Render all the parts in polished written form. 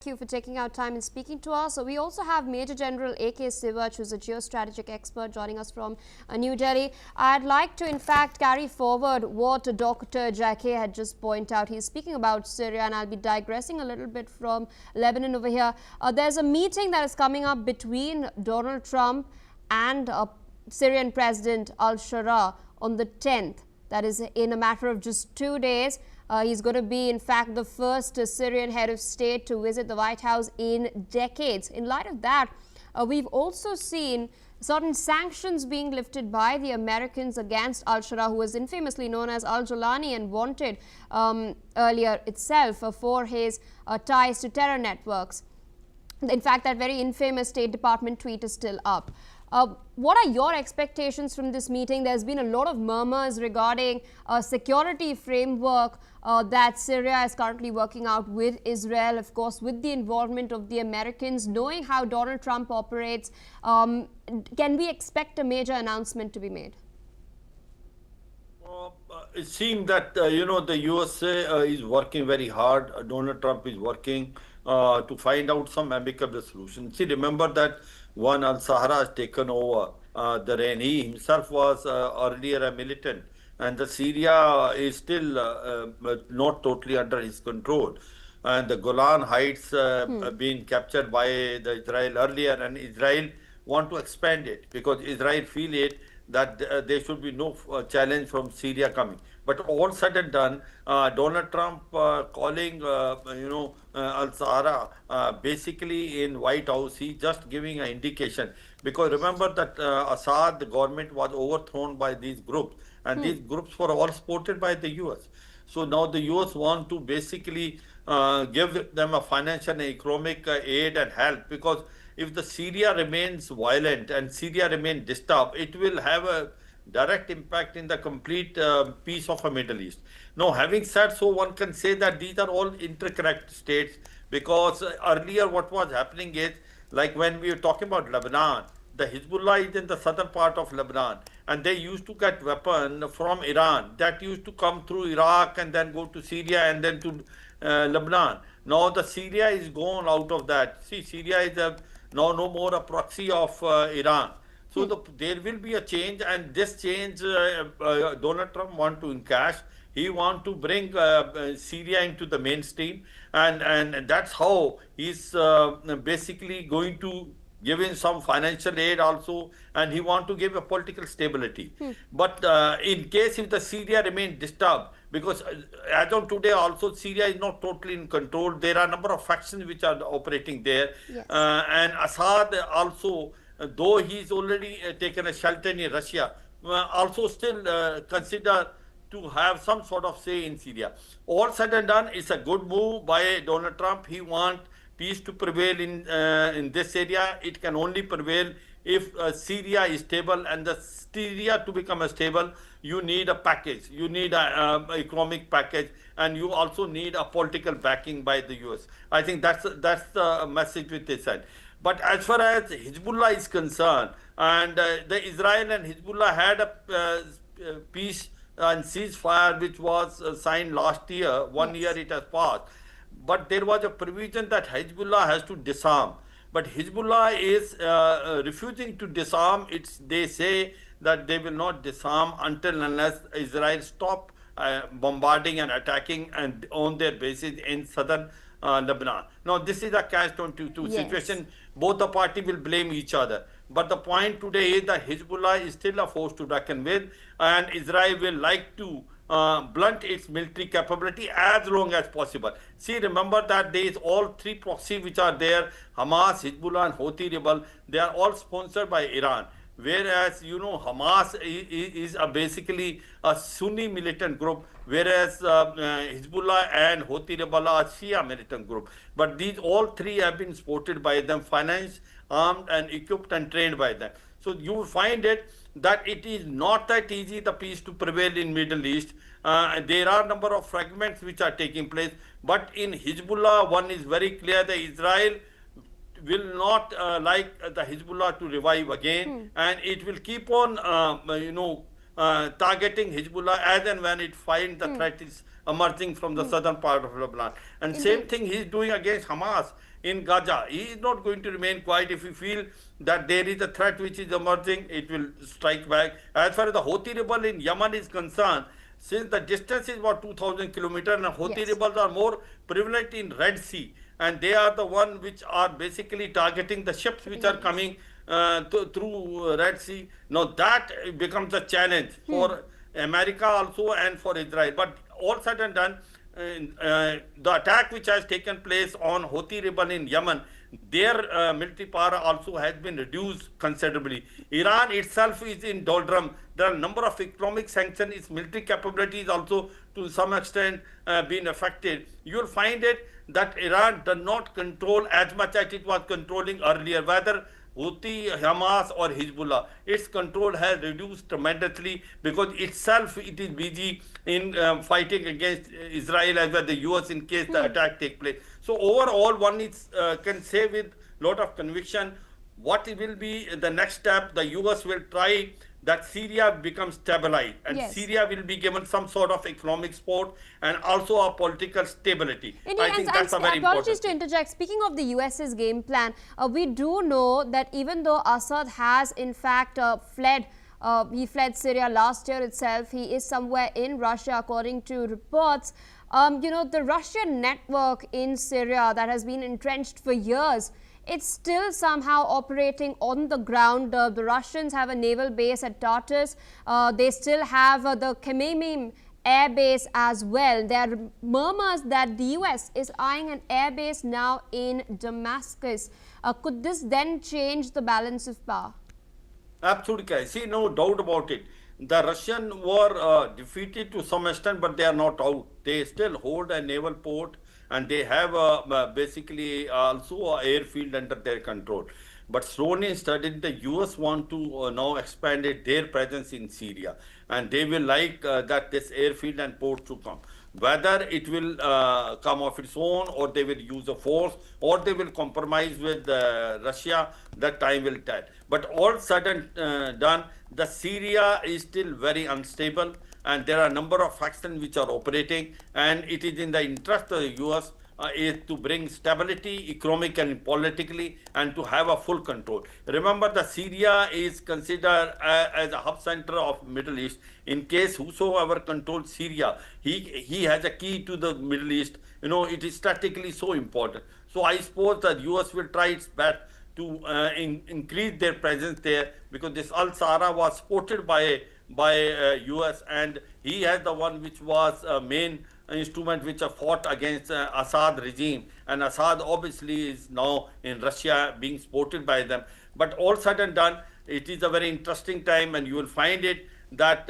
Thank you for taking out time and speaking to us. So we also have Major General A.K. Sivach, who's a geostrategic expert, joining us from New Delhi. I'd like to, in fact, carry forward what Dr. Jacque had just pointed out. He's speaking about Syria, and I'll be digressing a little bit from Lebanon over here. There's a meeting that is coming up between Donald Trump and Syrian President al-Shara on the 10th. That is in a matter of just 2 days. He's going to be, in fact, the first Syrian head of state to visit the White House in decades. In light of that, we've also seen certain sanctions being lifted by the Americans against al-Shara, who was infamously known as al-Jolani and wanted earlier itself for his ties to terror networks. In fact, that very infamous State Department tweet is still up. What are your expectations from this meeting? There's been a lot of murmurs regarding a security framework that Syria is currently working out with Israel, of course, with the involvement of the Americans. Knowing how Donald Trump operates, can we expect a major announcement to be made? It seems that, the USA is working very hard. Donald Trump is working to find out some amicable solution. See, remember that one al-Sahara has taken over the reign. He himself was earlier a militant, and the Syria is still not totally under his control. And the Golan Heights been captured by the Israel earlier, and Israel want to expand it because Israel feel it that there should be no challenge from Syria coming. But all said and done, Donald Trump calling, al-Sahara basically in White House, he just giving an indication. Because remember that Assad, the government was overthrown by these groups. And these groups were all supported by the US. So now the US want to basically give them a financial and economic aid and help, because if the Syria remains violent and Syria remains disturbed, it will have a direct impact in the complete peace of the Middle East. Now, having said so, one can say that these are all interconnected states, because earlier what was happening is, like when we were talking about Lebanon, the Hezbollah is in the southern part of Lebanon, and they used to get weapons from Iran that used to come through Iraq and then go to Syria and then to Lebanon. Now the Syria is gone out of that. See, Syria is now no more a proxy of Iran. So there will be a change, and this change Donald Trump want to encash. He want to bring Syria into the mainstream, and that's how he's basically going to give in some financial aid also, and he want to give a political stability. But in case if the Syria remains disturbed, because as of today also Syria is not totally in control, there are a number of factions which are operating there. Yes. And Assad also, though he's already taken a shelter in Russia, also still consider to have some sort of say in Syria. All said and done, it's a good move by Donald Trump. He wants peace to prevail in this area. It can only prevail if Syria is stable, and the Syria to become a stable, you need a package. You need an economic package, and you also need a political backing by the US. I think that's the message which they said. But as far as Hezbollah is concerned, and the Israel and Hezbollah had a peace and ceasefire which was signed last year. 1 year it has passed. But there was a provision that Hezbollah has to disarm. But Hezbollah is refusing to disarm. They say that they will not disarm until unless Israel stop bombarding and attacking and on their bases in southern Lebanon. Now, this is a catch-22 situation. Both the parties will blame each other. But the point today is that Hezbollah is still a force to reckon with, and Israel will like to blunt its military capability as long as possible. See, remember that there is all three proxies which are there, Hamas, Hezbollah and Houthi rebel. They are all sponsored by Iran. Whereas, Hamas is basically a Sunni militant group, whereas Hezbollah and Houthi rebel are Shia militant group. But these all three have been supported by them, financed, armed and equipped and trained by them. So you will find it that it is not that easy, the peace to prevail in Middle East. There are a number of fragments which are taking place. But in Hezbollah, one is very clear that Israel will not like the Hezbollah to revive again, and it will keep on, targeting Hezbollah as and when it finds the threat is emerging from the southern part of Lebanon. And same thing he's doing against Hamas. in Gaza. He is not going to remain quiet. If he feel that there is a threat which is emerging, it will strike back. As far as the Houthi rebel in Yemen is concerned, since the distance is about 2,000 kilometers, and Houthi rebels are more prevalent in Red Sea, and they are the one which are basically targeting the ships which are coming through Red Sea. Now that becomes a challenge for America also and for Israel. But all said and done, the attack which has taken place on Houthi rebel in Yemen, their military power also has been reduced considerably. Iran itself is in doldrum. There are a number of economic sanctions. Its military capabilities also to some extent been affected. You will find it that Iran does not control as much as it was controlling earlier, whether Houthi, Hamas or Hezbollah. Its control has reduced tremendously because itself it is busy in fighting against Israel as well, the US in case the attack take place. So overall one is, can say with lot of conviction what will be the next step. The US will try that Syria becomes stabilized and Syria will be given some sort of economic support and also a political stability. Indeed, I think that's a very apologies important to interject. Speaking of the US's game plan, we do know that even though Assad has in fact fled, he fled Syria last year itself, he is somewhere in Russia according to reports. You know, the Russian network in Syria that has been entrenched for years, it's still somehow operating on the ground. The Russians have a naval base at Tartus. They still have the Khmeimim air base as well. There are murmurs that the US is eyeing an air base now in Damascus. Could this then change the balance of power? Absolutely. See, no doubt about it. The Russians were defeated to some extent, but they are not out. They still hold a naval port and they have basically also an airfield under their control. But slowly and steadily, the US want to now expand their presence in Syria, and they will like that this airfield and port to come. Whether it will come of its own, or they will use a force, or they will compromise with Russia, that time will tell. But all said and done, the Syria is still very unstable, and there are a number of factions which are operating, and it is in the interest of the US is to bring stability economic and politically, and to have a full control. Remember, the Syria is considered as a hub center of Middle East. In case whosoever controls Syria, he has a key to the Middle East. You know, it is strategically so important. So I suppose that US will try its best to increase their presence there, because this Al-Sara was supported by US, and he has the one which was a main instrument which fought against Assad regime, and Assad obviously is now in Russia being supported by them. But all said and done, it is a very interesting time, and you will find it that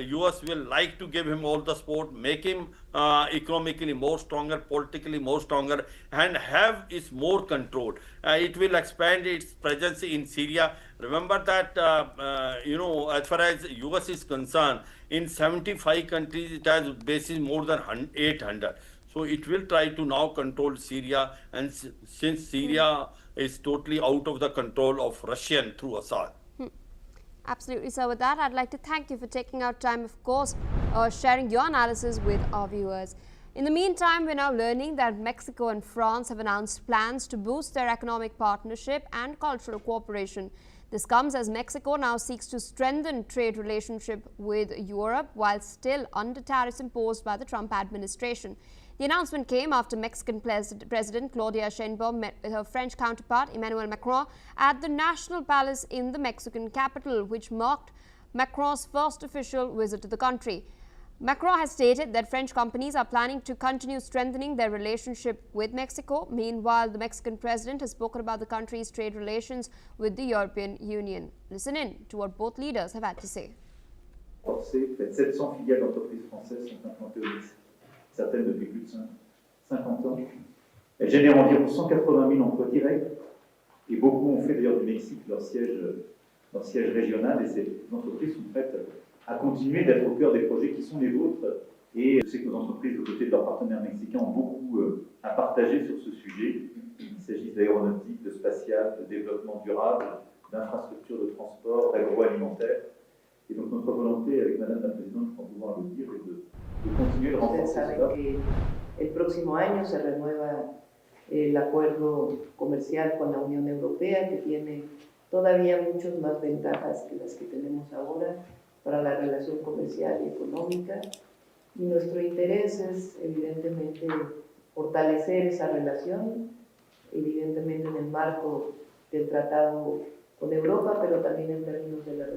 US will like to give him all the support, make him economically more stronger, politically more stronger, and have its more control. It will expand its presence in Syria. Remember that, you know, as far as US is concerned, in 75 countries it has bases more than 800. So it will try to now control Syria, and since Syria is totally out of the control of Russian through Assad. Absolutely, sir. With that, I'd like to thank you for taking out time, of course, sharing your analysis with our viewers. In the meantime, we're now learning that Mexico and France have announced plans to boost their economic partnership and cultural cooperation. This comes as Mexico now seeks to strengthen trade relationship with Europe while still under tariffs imposed by the Trump administration. The announcement came after Mexican President Claudia Sheinbaum met with her French counterpart Emmanuel Macron at the National Palace in the Mexican capital, which marked Macron's first official visit to the country. Macron has stated that French companies are planning to continue strengthening their relationship with Mexico. Meanwhile, the Mexican president has spoken about the country's trade relations with the European Union. Listen in to what both leaders have had to say. Près de 700 filiales d'entreprises françaises sont implantées au Mexique, certaines depuis plus de 50 ans. Elles génèrent environ 180 000 emplois directs, et beaucoup ont fait d'ailleurs du Mexique leur siège régional, et ces entreprises sont prêtes à continuer d'être au cœur des projets qui sont les vôtres. Et je sais que nos entreprises, aux côtés de leurs partenaires mexicains, ont beaucoup à partager sur ce sujet, qu'il s'agisse d'aéronautique, de spatial, de développement durable, d'infrastructures de transport, d'agroalimentaire. Et donc notre volonté avec Madame la Présidente, pour pouvoir le dire, est de continuer de renforcer cela. El próximo año se renueva el acuerdo comercial con la Unión Europea, que tiene todavía muchas más ventajas que las que tenemos ahora para la relación comercial y económica. Y nuestro interés es, evidentemente, fortalecer esa relación, evidentemente en el marco del tratado con Europa, pero también en términos de la relación